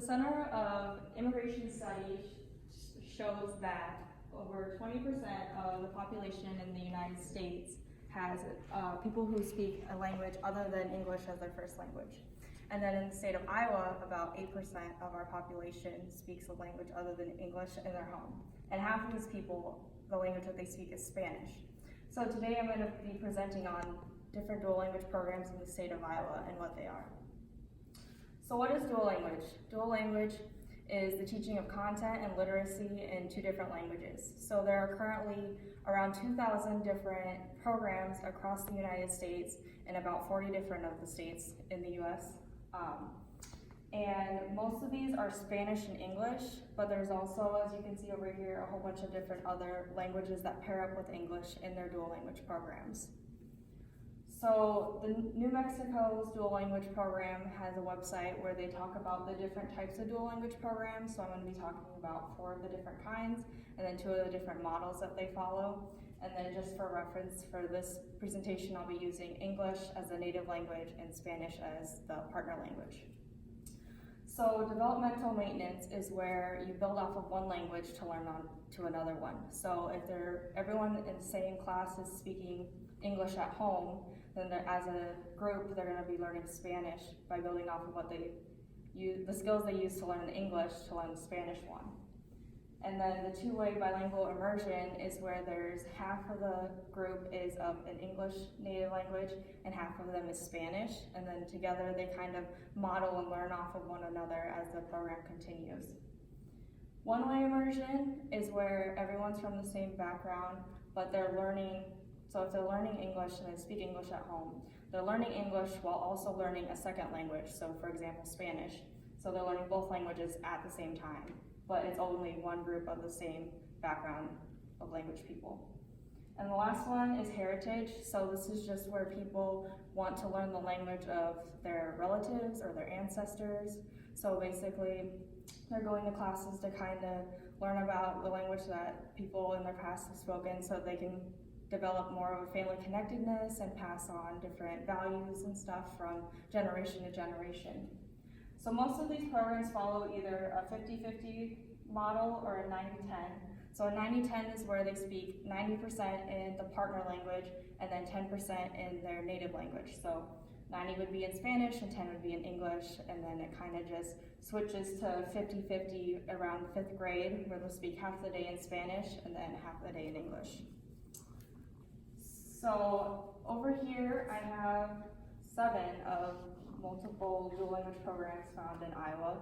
Center of Immigration Studies shows that over 20% of the population in the United States has people who speak a language other than English as their first language. And then in the state of Iowa, about 8% of our population speaks a language other than English in their home. And half of these people, the language that they speak is Spanish. So today I'm going to be presenting on different dual language programs in the state of Iowa and what they are. So what is dual language? Dual language is the teaching of content and literacy in 2 different languages. So there are currently around 2,000 different programs across the United States in about 40 different of the states in the US. And most of these are Spanish and English, but there's also, as you can see over here, a whole bunch of different other languages that pair up with English in their dual language programs. So the New Mexico's dual language program has a website where they talk about the different types of dual language programs. So I'm going to be talking about 4 of the different kinds and then 2 of the different models that they follow. And then just for reference for this presentation, I'll be using English as a native language and Spanish as the partner language. So developmental maintenance is where you build off of one language to learn on to another one. So if everyone in the same class is speaking English at home, then as a group they're going to be learning Spanish by building off of what they use, the skills they use to learn the English to learn the Spanish one. And then the 2-way bilingual immersion is where there's half of the group is of an English native language and half of them is Spanish, and then together they kind of model and learn off of one another as the program continues. 1-way immersion is where everyone's from the same background, but they're learning, so if they're learning English and they speak English at home, they're learning English while also learning a second language, so for example Spanish. So they're learning both languages at the same time, but it's only one group of the same background of language people. And the last one is heritage. So this is just where people want to learn the language of their relatives or their ancestors. So basically, they're going to classes to kind of learn about the language that people in their past have spoken so they can develop more of a family connectedness and pass on different values and stuff from generation to generation. So most of these programs follow either a 50-50 model or a 90-10. So a 90-10 is where they speak 90% in the partner language and then 10% in their native language. So 90 would be in Spanish and 10 would be in English, and then it kind of just switches to 50-50 around 5th grade, where they'll speak half the day in Spanish and then half the day in English. So over here I have 7 of multiple dual language programs found in Iowa.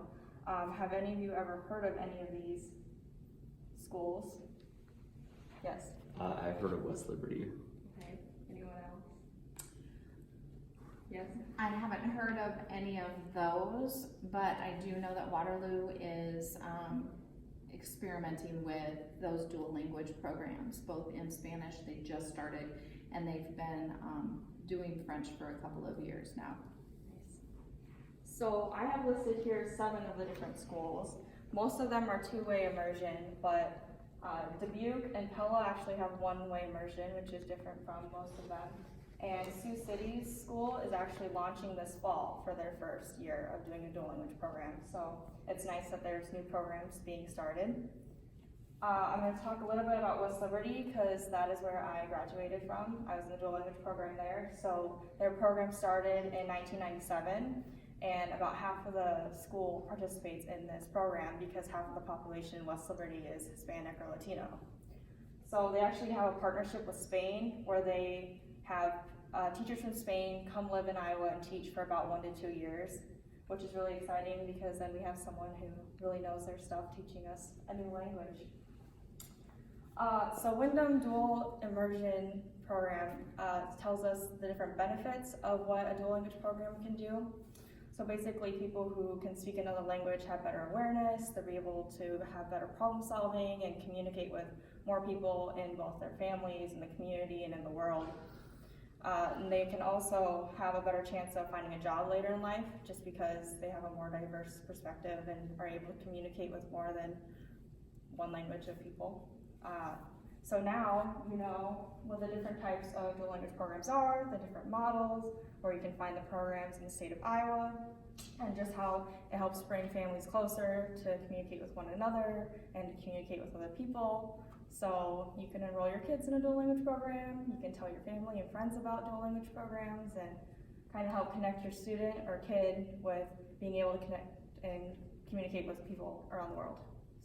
Have any of you ever heard of any of these schools? Yes? I've heard of West Liberty. Okay, anyone else? Yes? I haven't heard of any of those, but I do know that Waterloo is experimenting with those dual language programs, both in Spanish. They just started, and they've been doing French for a couple of years now. So I have listed here 7 of the different schools. Most of them are 2-way immersion, but Dubuque and Pella actually have 1-way immersion, which is different from most of them. And Sioux City's school is actually launching this fall for their first year of doing a dual language program. So it's nice that there's new programs being started. I'm going to talk a little bit about West Liberty because that is where I graduated from. I was in the dual language program there. So their program started in 1997. And about half of the school participates in this program because half of the population in West Liberty is Hispanic or Latino. So they actually have a partnership with Spain where they have teachers from Spain come live in Iowa and teach for about 1 to 2 years, which is really exciting because then we have someone who really knows their stuff teaching us a new language. So Wyndham Dual Immersion Program tells us the different benefits of what a dual language program can do. So basically people who can speak another language have better awareness, they'll be able to have better problem solving and communicate with more people in both their families, in the community, and in the world. And they can also have a better chance of finding a job later in life just because they have a more diverse perspective and are able to communicate with more than one language of people. So now you know what the different types of dual language programs are, the different models, where you can find the programs in the state of Iowa. and just how it helps bring families closer to communicate with one another and to communicate with other people. So you can enroll your kids in a dual language program, you can tell your family and friends about dual language programs, and kind of help connect your student or kid with being able to connect and communicate with people around the world.